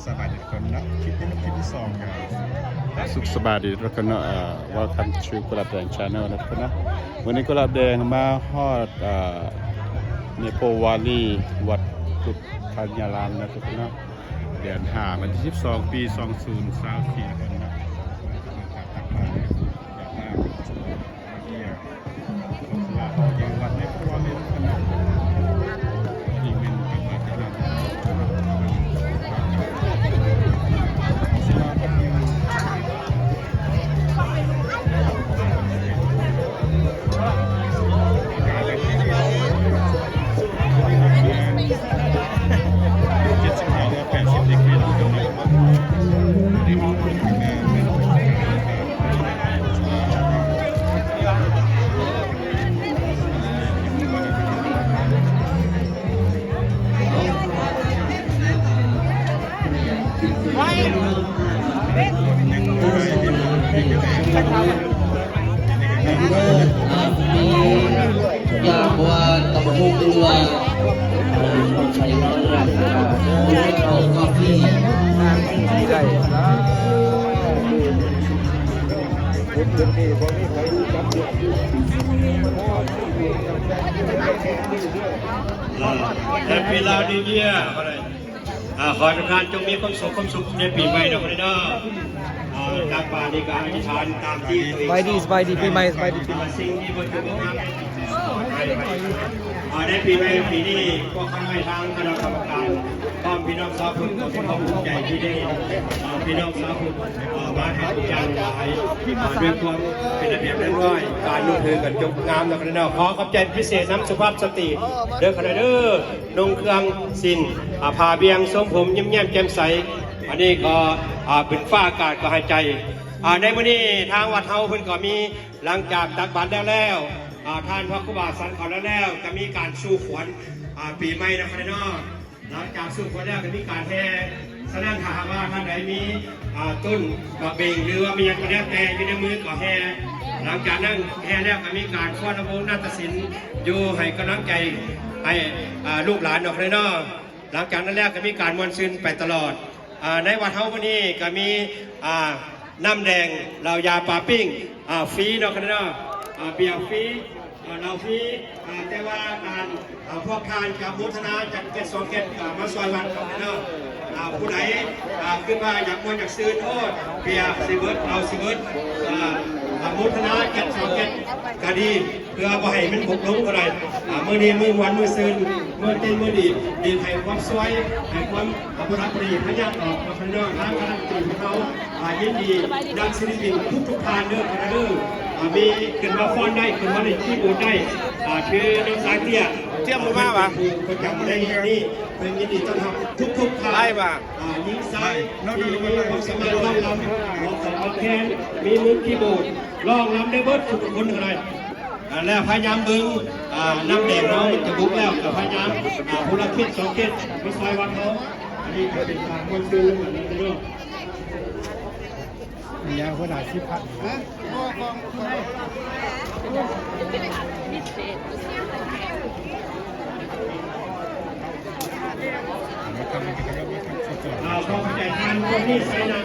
สบายดีคนนะคลิปนี้เป็นคลิปที่สองครับสุขสบายดีทุกคนเนาะwelcome to กุหลาบแดง channel นะทุกคนนะวันนี้กุหลาบแดงมาฮอดเนโปวาลีวัดกุฎธัญรามนะทุกคนนะเดือน5วันที่12ปี2024นะทุกคนนะตักบาตรแบบว่าเที่ยวสลาพอเยวัดเนโปวาลีทุกคนนะอีกเป็นตักบาตรที่เราอยากว่าตำรวจเรือใช้เรือเรากาแฟได้แต่ปีลาวดีเยี่ยอะไรขอทุกท่านจงมีความสุขในปีใหม่นะคนเด้อตามป่าในการอธิษฐานตามที่สบายดีปีใหม่สบายดีปีใหม่ สิ่งที่บนจุดงามในปีใหม่ปีนี้ก็ข้าให้ทางคณะกรรมการพร้อมพี่น้องสาวพุทธก็เป็นความภูมิใจที่ได้พี่น้องสาวพุทธมาทำจานหลายด้วยความเป็นระเบียบเรียบร้อยการนุ่งห่มกันจงงามนะคนเด้อขอขอบใจพิเศษน้ำสุภาพสตรีเด้อคนเด้อนุ่งเครื่องสินผ้าเบียงทรงผมยิ้มแย้มแจ่มใสอันนี้ก็เป็นฝ้าอากาศก็หายใจในวันนี้ทางวัดเฮาเพิ่นก็มีหลังจากตักบาตรแล้วท่านพระครูบาสันเขาแล้วจะมีการสู้ขวัญปีใหม่นะครับพี่น้องหลังจากสู้ขวัญแล้วจะมีการแห่สนั่นถามว่าท่านใดมีต้นกระเบงหรือว่ามีอย่างนี้แต่อยู่ในมือก็แห่หลังจากนั้นแห่แล้วก็มีการฟ้อนรำวงนาฏศิลป์อยู่ให้กำลังใจให้ลูกหลานออกเลยเนาะหลังจากนั้นแล้วก็มีการมวลซึนไปตลอดในวัดเฮาวันนี้ก็มีน้ำแดงเหล้ายาปลาปิ้งฟรีเนาะครับเนาะเบียร์ฟรีเราฟรีแต่ว่าการพวกทานกับมุทนาจากเกศสองเกศมาซอยวัดครับเนาะผู้ใดขึ้นมาอยากมวนอยากซื้อโทษเบียร์สิเบิร์ดเราสิเบิร์ดมุทนาเกศสองเกศก็ดีเพื่อบ่ให้มันบกลงอะไรเมื่อนี้มือวันมือซื้อเมื่อเต้นเมื่อดีให้ความสวยให้ความบุรักรีพญาตอกมาพนองทางการตื่นเขายินดีดังศิลปินทุกทานเด้อพระเด้อมีขึ้นมาฟ้อนได้ขึ้นมาในที่บูได้คือน้องสายเตี้ยมือมากวะประจำในนี้เป็นยินดีต้อนรับทุกทานได้ป่ะยิงซ้ายมีความสามารถร้องรำของแคนมีมือคีย์บอร์ดร้องรำได้เบิร์ดทุกคนอะไรแล้วพยายามดึงน้ำแดงน้องจะบุกแล้วกับพยายามผู้รักคิดสองคิดไม่ซอยวันเขาอันนี้เป็นการคนซื้อเหมือนกันด้วยยาวขนาดที่พักพอเข้าใจทานคนนี้ใส่นะ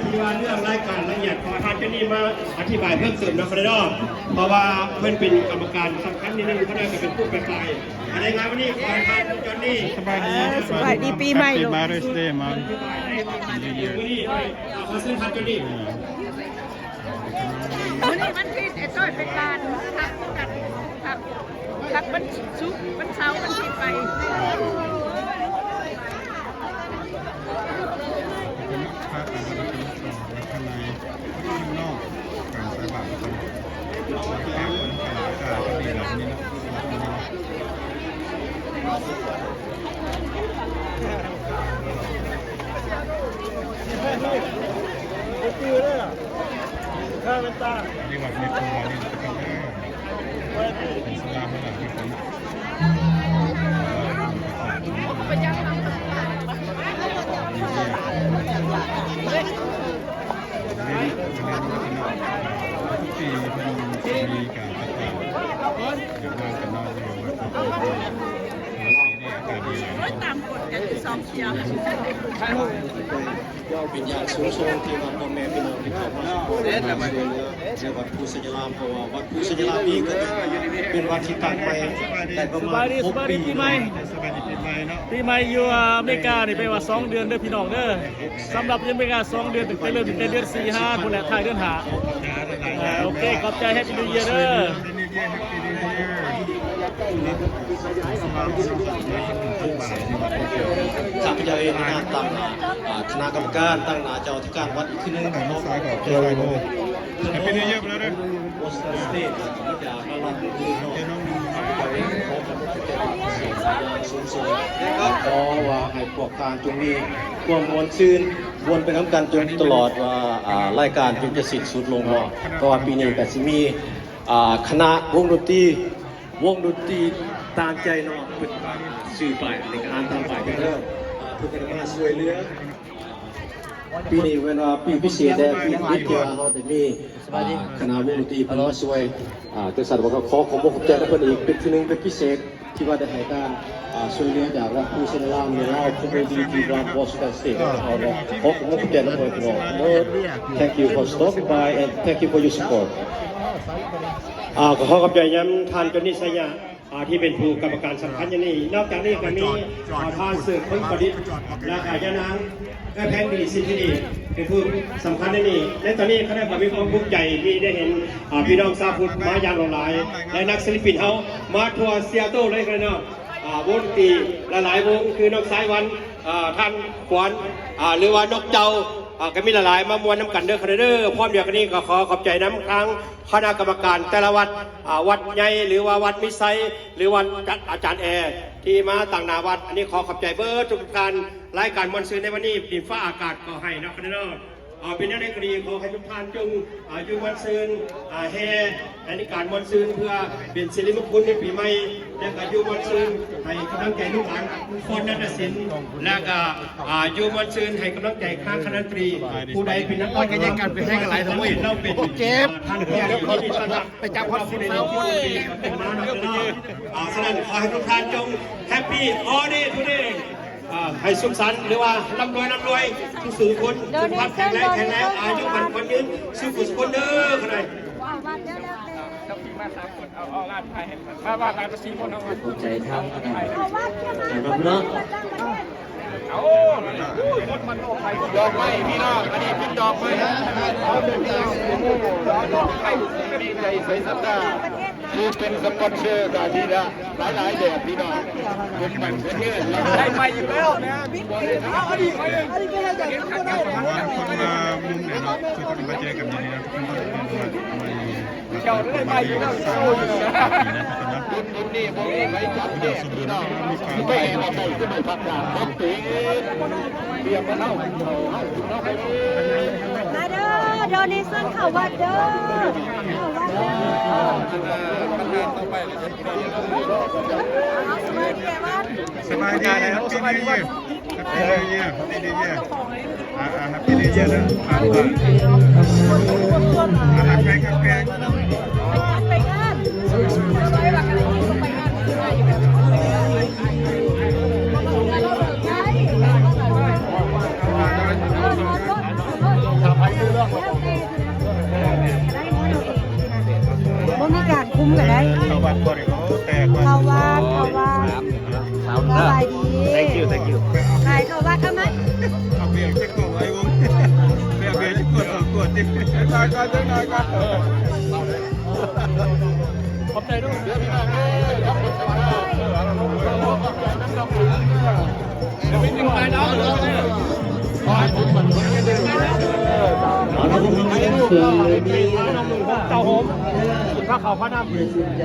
ที่ว่าเรื่องรายการละเอียดขอทานเจ้านี่มาอธิบายเพิ่มเติมนะครัดเพราะว่าเพื่อนเป็นกรรมการสำคัญนิดนึงเขาได้เป็นผู้เป็นฝ่ายอะไรงานวันนี้ขอทานจอนนี่สบายดีปีใหม่ลูกมาริสเดย์มาวันนี้ขอซื้อทานจอนนี่มันผิดไอ้ต้อยเป็นการทักกันทักมันชุบมันเช้ามันผิดไปนี่วัดเนโปวาลีจะเป็นเป็นสลาให้หลังที่คนทุกปีมันมีการประกาศอย่างนั้นกันนอกอยู่ว่าปีนี้อากาศ โอ้ยตามกฎกันอยู่2เที่ยว วิญญาณสูงส่งที่ว่าพ่อแม่พี่น้องที่เข้ามาช่วยเหลือในวัดภูสยามเพราะว่าวัดภูสยามนี้ก็เป็นวัดที่ตั้งไปได้ประมาณ6 ปี ปีใหม่ปีใหม่อยู่อเมริกานี่ไปว่า2 เดือนเด้อพี่น้องเด้อสำหรับอเมริกา2 เดือนถึงไปเริ่มตั้งแต่เดือน4 5พุ่นแหละท้ายเดือน5โอเคขอบใจแฮปปี้นิวเยียร์เด้อ ข้าพเจ้าเองนะตั้งคณะกรรมการตั้งหน้าเจ้าที่การวัดอีกขึ้นนึงของน้อง ซ้ายก่อนเจอไปโบแฮปปี้นิวเยียร์ไปแล้วเด้อ วอสตันสเตทจากมาลังคือน้องสูงส่งขอว่าให้พวกทางจงมีความมวลซื่นวนไปน้ำกันจนตลอดว่ารายการจนจะสิ้นสุดลงเนาะเพราะว่าปีนี้ก็สิมีคณะวงดนตรีตามใจเนาะเป็นสื่อฝ่ายในการตามฝ่ายกันเริ่มเพื่อมาช่วยเหลือปีนี้เป็นว่าปีพิเศษแต่ปีนี้ที่ว่าเขาได้มีคณะวงดนตรีเพิ่นมาช่วยจังซั่นว่าขอขอบคุณแจ้งเพิ่นอีกเป็นที่นึงเป็นพิเศษที่ว่าได้ให้การช่วยเหลือจากว่าผู้เสียสละในเราคอมมูนิตี้ที่รันวอชิงตันสเตทเขาเนาะขอขอบคุณแจ้งเพิ่นเนาะ Thank you for stopping by and thank you for your support ขอขอบใจย้ำท่านจนิสยาที่เป็นผู้กรรมการสำคัญอย่างนี้นอกจากนี้ก็มีท่านสืบพึ่งประดิษฐ์และขายานางและแพงดีสิทธิดีเป็นผู้สำคัญในนี้และตอนนี้คณะก็มีความภูมิใจที่ได้เห็นพี่น้องชาวพุทธมาอย่างหลากหลายและนักศิลปินเขามาทัวร์ซีแอตเทิลเลยกันเนาะวงดนตรีหลายๆวงคือนกสายวันท่านขวัญหรือว่านกเจ้าก็มีหลายๆมามวนน้ำกันเด้อครับเด้อพร้อมเดียวกันนี้ก็ขอขอบใจน้ำครั้งคณะกรรมการแต่ละวัดวัดใหญ่หรือว่าวัดมิไซหรือวัดอาจารย์แอร์ที่มาต่างนาวัดอันนี้ขอขอบใจเบิร์ดทุกการรายการมวลซื่นในวันนี้ดินฟ้าอากาศก็ให้นะครับเด้อเป็นนักเรียนขอให้ทุกท่านจงอยู่มวลซื่นแห่ในการมวลซื่นเพื่อเป็นสิริมงคลในปีใหม่และก็อยู่มวลซื่นให้กำลังใจลูกหลานคนนักศิลป์และก็อยู่มวลซื่นให้กำลังใจข้างคณะดนตรีผู้ใดเป็นนักร้องก็ยังกันไปให้กันหลายทั้งหมดเราเป็นเจ็บท่านผู้ใหญ่ที่ต้อนรับไปจับความสุขเราเป็นมาเรื่องไปยืนฉะนั้นขอให้ทุกท่านจงแฮปปี้ออเดย์ทูเดย์ให้สุขสันต์หรือว่าร่ำรวยทุกสื่อคนสุขภาพแข็งแรงอายุมันคนยืนสู้กุศลเด้อขนาด ภูมิใจทางนะครับเนาะ ดอกไม้พี่น้องอันนี้เป็นดอกไม้ดีใจใส่สัปดาห์คือเป็นสปอนเซอร์กับที่ละหลายแบบพี่น้องเป็นแบบเพื่อนได้ใหม่อยู่แล้วนะเอาดีไปเลยคนมามุมเนี่ยเนาะคือคนมาเจอกันอย่างนี้นะทุกคนก็เป็นเจ้าได้ไปอยู่แล้วโอ้ยนะทุกคนนะ นี่พวกนี้ไปจับเด็กพี่น้องไม่เห็นอะไรก็ไม่พักการรถตีเบียร์มาเล่าให้เราให้มาเด้อโดนิสันเขาวัดเด้อเขาวัดเด้อ สบายดีแล้วสบายดีแฮปปี้นิวเยียร์แฮปปี้นิวเยียร์แฮปปี้นิวเยียร์นะแพงกับแพงไปงานไปงานไปงานบ่มีการคุมกันได้ เขาวัดก่อนเขาแตกว่า เขาวัดสบายดี thank you ใครเขาวัดทำไม เอาเบียร์จะกดไว้วงเบียร์จะกดติดได้กันขอบใจด้วยเดี๋ยวพี่น้องขอบคุณจะเป็นยังไงน้องขอให้ผมมันเดินเต่าหอมข้าวขาวพระน้ำ ชื่นใจ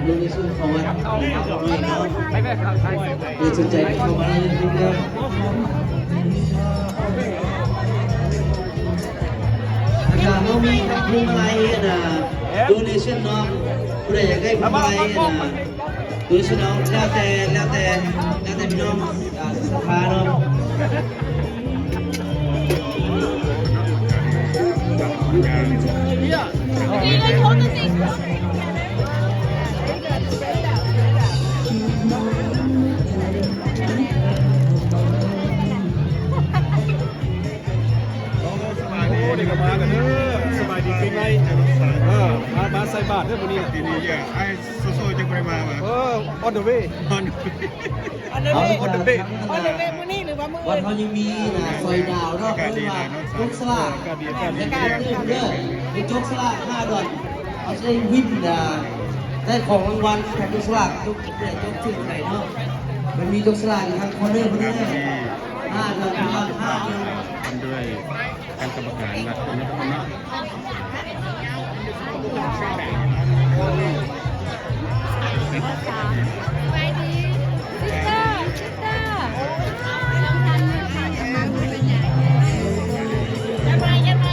ลูกชื่นเขาวัดไปแม่ข้าวไทย ดูสนใจเข้ามาในทุกเรื่องอาจารย์เรามีพวงมาลัยนะดูในเช่นน้องผู้ใดอยากได้พวงมาลัยนะดูเช่นน้องแล้วแต่พี่น้องสภาเนาะ บาทเด้อมื้อนี้ ทีนี้เนี่ยไอ้โซจะไปมาว่ะ on the way มัน เอา on the way วันเด็กมื้อนี้หรือว่ามื้อ วัน อื่น เขายังมีซอยดาวเนาะหรือว่าจุกสลากในการเลือกเด้อในจุกสลาก5 ดอลเขาจะได้วินได้ของรางวัลแข่งจุกสลากจุกถึงไหนเนาะมันมีจุกสลากอยู่ทางคอร์เนอร์พอดี5 ดอล5 ดอล กันด้วยการกรรมการนะทุกคนนะ ไปดีซิสเตอร์ซิสเตอร์ยังไงยังไง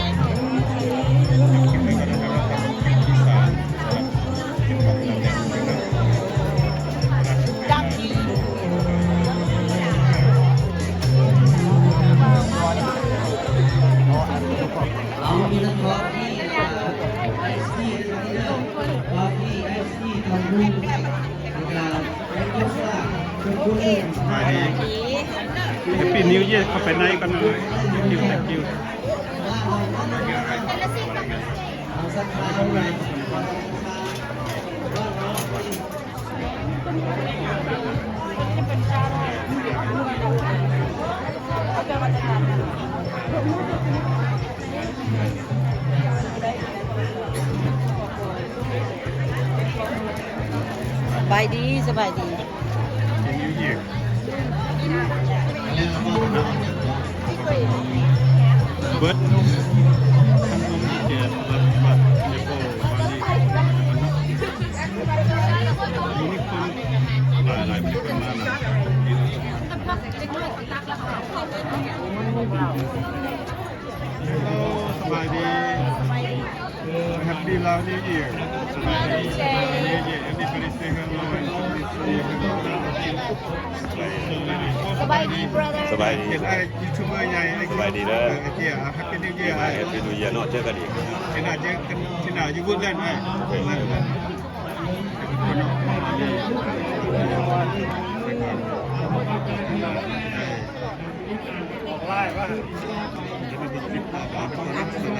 เอามีทั้งคอฟฟี่ไอซี่คอฟฟี่ไอซี่ทำรุ่งนะครับแล้วก็สลากเป็นผู้เล่น มาดีแฮปปี้นิวเยียร์เข้าไปในกันเลยคิวคิว เอาสักครั้งหนึ่ง สบายดีสบายดี นิวเยียร์เบิร์ดทั้งวงดีเจบัตบัตเดโก้วันนี้ยูนิคอร์นหลายคนมาหลายสบายดีแฮปปี้ลาวนิวเยียร์สบายดีนิวเยียร์ everybody say hello andสบายดี brother สบายดี เห็นไอ้ยูทูบเบอร์ใหญ่ไอ้ สบายดีเด้อ ไอ้เจียแฮปปี้นิวเยียร์ไอ้ แฮปปี้นิวเยียร์เนาะเจอกันอีก ที่น่าเจอกันที่น่าอยู่บุญเล่นไอ้มาไล่ว่าจะมาติดต่อกับคนนั้นที่ไล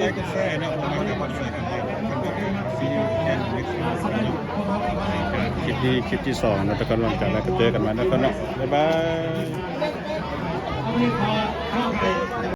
ค์ก็แชร์นะผมไม่ได้มาแชร์กันเลยคลิปที่2นะทุกคนลองกันแล้วก็เจอกันใหม่นะทุกคนเนาะบ๊ายบาย